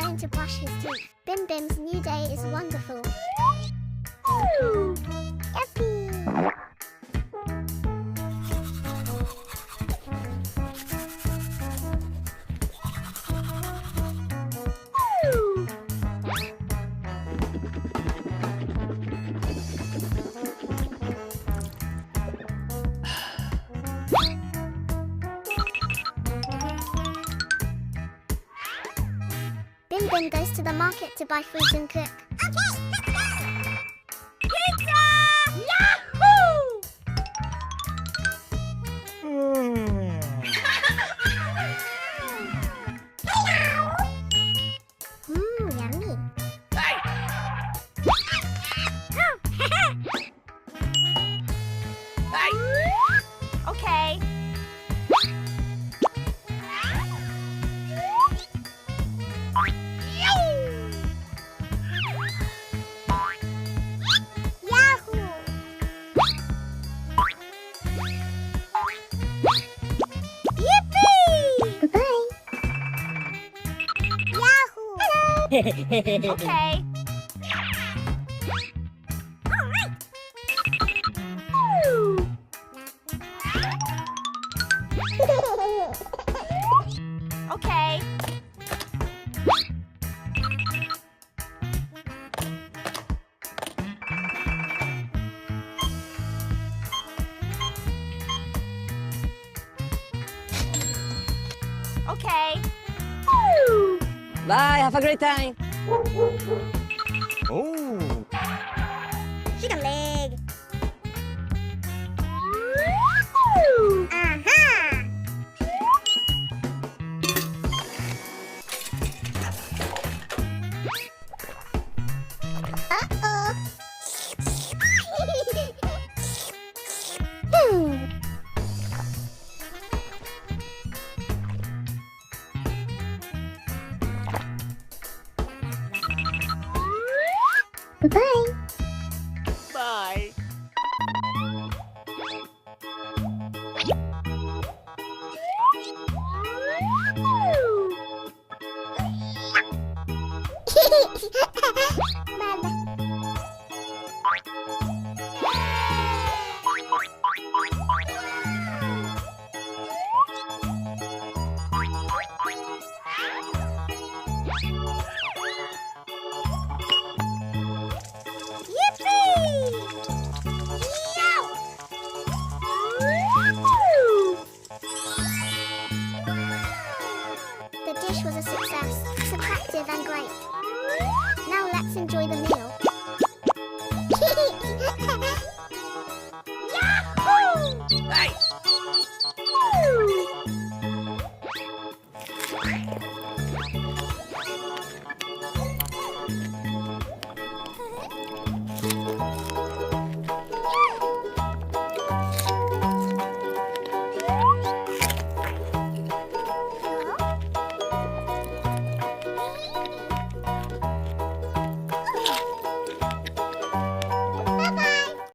going to brush his teeth. Bim Bim's new day is wonderful. Yippee! Bim Bim goes to the market to buy fruit and cook. Okay, let's go! Pizza! Yahoo! Yummy. Hey! Hey! Okay. Yahoo! Yippee! Bye-bye. Yahoo! Okay. Okay. Okay. Bye, have a great time. Oh! Chicken leg. Uh-oh. Bye. Bye! The dish was a success, it's attractive and great. Now let's enjoy the meal.